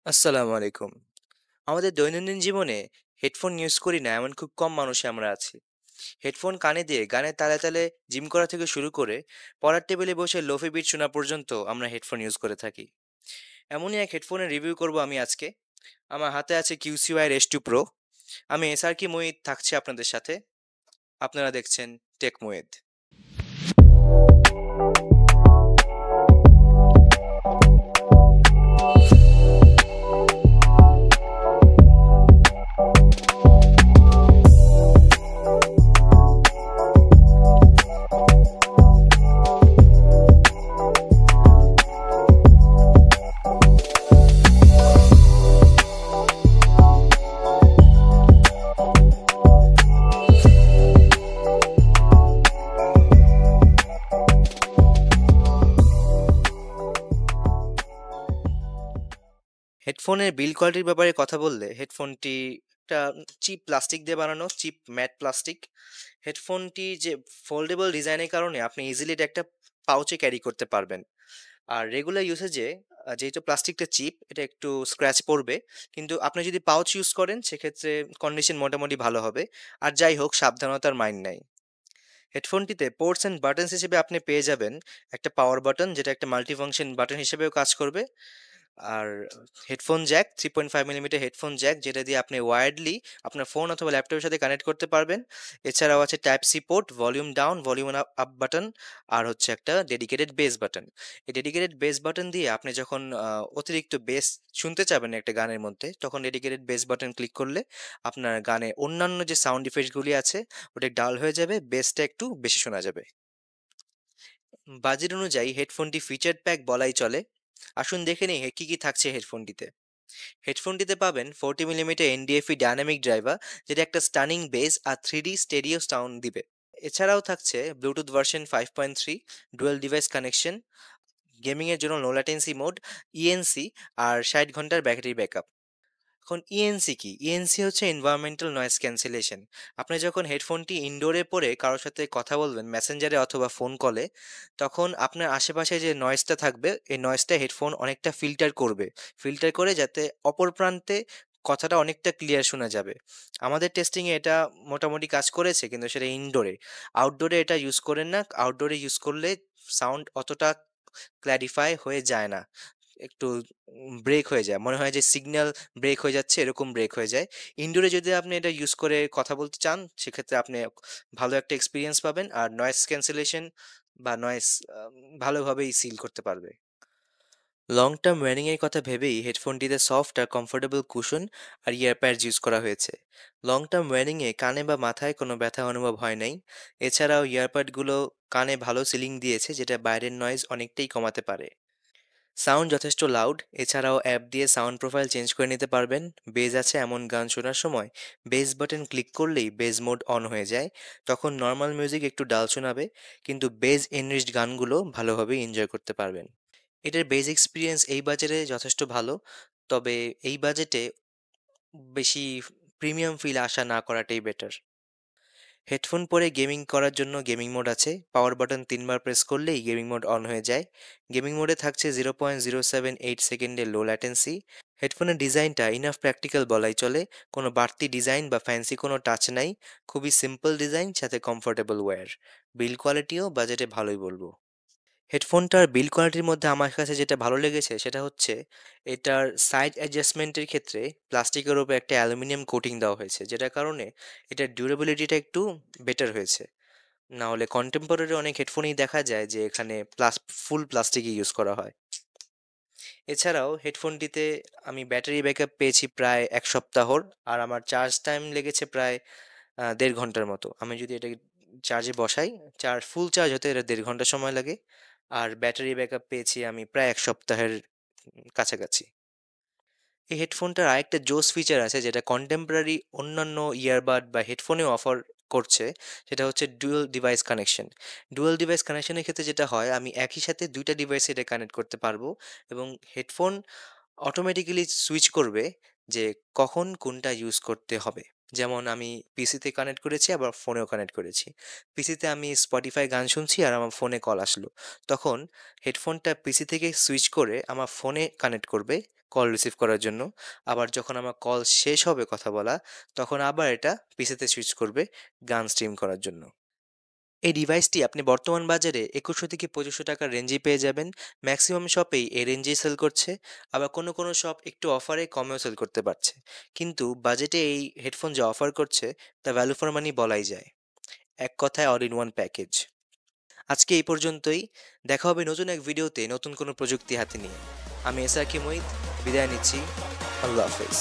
আসসালামু আলাইকুম। আমাদের দৈনন্দিন জীবনে হেডফোন ইউজ করি না এমন খুব কম মানুষই আমরা আছি। হেডফোন কানে দিয়ে গানের তালে তালে জিম করা থেকে শুরু করে পড়ার টেবিলে বসে লোফি বিট শোনা পর্যন্ত আমরা হেডফোন ইউজ করে থাকি। এমনই এক হেডফোনের রিভিউ করব আমি আজকে। আমার হাতে আছে কিউসিওয়াই এস টু প্রো। আমি এসআরকি মুহিত থাকছি আপনাদের সাথে। আপনারা দেখছেন টেক মুহিত। হেডফোনের বিল্ড কোয়ালিটির ব্যাপারে কথা বললে হেডফোনটি একটা চিপ প্লাস্টিক দিয়ে বানানো, চিপ ম্যাট প্লাস্টিক। হেডফোনটি যে ফোল্ডেবল ডিজাইনের কারণে আপনি ইজিলি এটা একটা পাউচে ক্যারি করতে পারবেন। আর রেগুলার ইউসেজে যেহেতু প্লাস্টিকটা চিপ, এটা একটু স্ক্র্যাচ পড়বে, কিন্তু আপনি যদি পাউচ ইউজ করেন সেক্ষেত্রে কন্ডিশন মোটামুটি ভালো হবে। আর যাই হোক, সাবধানতার মাইন নাই। হেডফোনটিতে পোর্টস অ্যান্ড বাটনস হিসেবে আপনি পেয়ে যাবেন একটা পাওয়ার বাটন, যেটা একটা মাল্টিফাংশন বাটন হিসেবেও কাজ করবে। আর headphone jack, 3.5 millimetre headphone jack, যেটা দিয়ে আপনি ওয়্যারডলি আপনার ফোন অথবা ল্যাপটপের সাথে কানেক্ট করতে পারবেন। এছাড়াও আছে type C port, volume down, volume up button, আর হচ্ছে একটা ডেডিকেটেড বেস বাটন। এই ডেডিকেটেড বেস বাটন দিয়ে আপনি যখন অতিরিক্ত বেস শুনতে চাবেন একটা গানের মধ্যে, তখন ডেডিকেটেড বেস বাটন ক্লিক করলে আপনার গানে অন্যান্য যে সাউন্ড ইফেক্টগুলি আছে ওটা ডাল হয়ে যাবে, বেসটা একটু বেশি শোনা যাবে। বাজেট অনুযায়ী হেডফোনটি ফিচার প্যাক বলাই চলে। আসুন দেখে নিই কি কি থাকছে হেডফোনটিতে। হেডফোনটিতে পাবেন 40 মিলিমিটার এনডিএফই ডায়নামিক ড্রাইভার, যেটা একটা স্টানিং বেস আর 3D স্টেরিও সাউন্ড দিবে। এছাড়াও থাকছে Bluetooth version 5.3, dual device connection, gaming এর জন্য লো ল্যাটেন্সি মোড, ইএনসি, আর 60 ঘন্টার ব্যাটারি ব্যাকআপ। এখন ইএনসি কি? ইএনসি হচ্ছে এনভায়রনমেন্টাল নয়েজ ক্যান্সেলেশন। আপনি যখন হেডফোনটি ইনডোরে পরে কারোর সাথে কথা বলবেন মেসেঞ্জারে অথবা ফোন কলে, তখন আপনার আশেপাশে যে নয়েজটা থাকবে এই নয়েজটা হেডফোন অনেকটা ফিল্টার করবে। ফিল্টার করে যাতে অপর প্রান্তে কথাটা অনেকটা ক্লিয়ার শোনা যাবে। আমাদের টেস্টিংয়ে এটা মোটামুটি কাজ করেছে, কিন্তু সেটা ইনডোরে। আউটডোরে এটা ইউজ করেন না। আউটডোরে ইউজ করলে সাউন্ড অতটা ক্ল্যারিফাই হয়ে যায় না। একটু ব্রেক হয়ে যায়, মনে হয় যে সিগন্যাল ব্রেক হয়ে যাচ্ছে, এরকম ব্রেক হয়ে যায়। ইনডোরে যদি আপনি এটা ইউজ করে কথা বলতে চান সেক্ষেত্রে আপনি ভালো একটা এক্সপিরিয়েন্স পাবেন, আর নয়েজ ক্যান্সেলেশন বা নয়েজ ভালোভাবেই সিল করতে পারবে। লং টার্ম ওয়্যারিং এর কথা ভেবেই হেডফোনটিতে সফট আর কমফোর্টেবল কুশন আর ইয়ারপ্যাডস ইউজ করা হয়েছে। লং টার্ম ওয়্যারিং এ কানে বা মাথায় কোনো ব্যথা অনুভব হয় নাই। এছাড়াও ইয়ারপ্যাডগুলো কানে ভালো সিলিং দিয়েছে, যেটা বাইরের নয়েজ অনেকটাই কমাতে পারে। সাউন্ড যথেষ্ট লাউড। এছাড়াও অ্যাপ দিয়ে সাউন্ড প্রোফাইল চেঞ্জ করে নিতে পারবেন। বেজ আছে এমন গান শোনার সময় বেজ বাটন ক্লিক করলেই বেজ মোড অন হয়ে যায়। তখন নর্মাল মিউজিক একটু ডাল শোনাবে, কিন্তু বেজ এনরিচড গানগুলো ভালোভাবে এনজয় করতে পারবেন। এটার বেজ এক্সপিরিয়েন্স এই বাজেটে যথেষ্ট ভালো। তবে এই বাজেটে বেশি প্রিমিয়াম ফিল আশা না করাটাই বেটার। হেডফোন পরে গেমিং করার জন্য গেমিং মোড আছে। পাওয়ার বাটন 3 বার প্রেস করলেই গেমিং মোড অন হয়ে যায়। গেমিং মোডে থাকছে 0.078 সেকেন্ডের লো ল্যাটেন্সি। হেডফোনের ডিজাইনটা ইনাফ প্র্যাকটিক্যাল বলাই চলে। কোনো বাড়তি ডিজাইন বা ফ্যান্সি কোনো টাচ নাই। খুবই সিম্পল ডিজাইন, সাথে কমফোর্টেবল ওয়্যার। বিল্ড কোয়ালিটিও বাজেটে ভালোই বলবো। হেডফোনটার বিল্ড কোয়ালিটির মধ্যে আমার কাছে যেটা ভালো লেগেছে সেটা হচ্ছে এটার সাইড অ্যাডজাস্টমেন্টের ক্ষেত্রে প্লাস্টিকের উপর একটা অ্যালুমিনিয়াম কোটিং দেওয়া হয়েছে, যেটার কারণে এটার ডিউরেবিলিটিটা একটু বেটার হয়েছে। না হলে কন্টেম্পোরারি অনেক হেডফোনেই দেখা যায় যে এখানে ফুল প্লাস্টিকই ইউজ করা হয়। এছাড়াও হেডফোনটিতে আমি ব্যাটারি ব্যাকআপ পেয়েছি প্রায় 1 সপ্তাহর। আর আমার চার্জ টাইম লেগেছে প্রায় 1.5 ঘন্টার মতো। আমি যদি এটা চার্জে বসাই, ফুল চার্জ হতে এটা 1.5 ঘন্টা সময় লাগে। আর ব্যাটারি ব্যাকআপ পেয়েছি আমি প্রায় 1 সপ্তাহের কাছাকাছি। এই হেডফোনটার আরেকটা জোস ফিচার আছে যেটা কন্টেম্পোরারি অন্যান্য ইয়ারবাড বা হেডফোনেও অফার করছে। সেটা হচ্ছে dual device connection. Dual device কানেকশনের ক্ষেত্রে যেটা হয়, আমি একই সাথে দুইটা ডিভাইসে এটা কানেক্ট করতে পারবো, এবং হেডফোন অটোমেটিক্যালি সুইচ করবে যে কখন কোনটা ইউজ করতে হবে। যেমন আমি পিসিতে কানেক্ট করেছি, আবার ফোনেও কানেক্ট করেছি। পিসিতে আমি স্পটিফাই গান শুনছি আর আমার ফোনে কল আসলো, তখন হেডফোনটা পিসি থেকে সুইচ করে আমার ফোনে কানেক্ট করবে কল রিসিভ করার জন্য। আবার যখন আমার কল শেষ হবে কথা বলা, তখন আবার এটা পিসিতে সুইচ করবে গান স্ট্রিম করার জন্য। এই ডিভাইসটি আপনি বর্তমান বাজারে ২১০০ থেকে ৳২৫০০ রেঞ্জেই পেয়ে যাবেন। ম্যাক্সিমাম শপেই এই রেঞ্জেই সেল করছে। আবার কোনো শপ একটু অফারে কমেও সেল করতে পারছে। কিন্তু বাজেটে এই হেডফোন যে অফার করছে তা ভ্যালু ফর মানি বলাই যায়। এক কথায় অল ইন ওয়ান প্যাকেজ। আজকে এই পর্যন্তই। দেখা হবে নতুন এক ভিডিওতে নতুন কোনো প্রযুক্তি হাতে নিয়ে। আমি এস আর কে মুহিত বিদায় নিচ্ছি। আল্লাহ হাফেজ।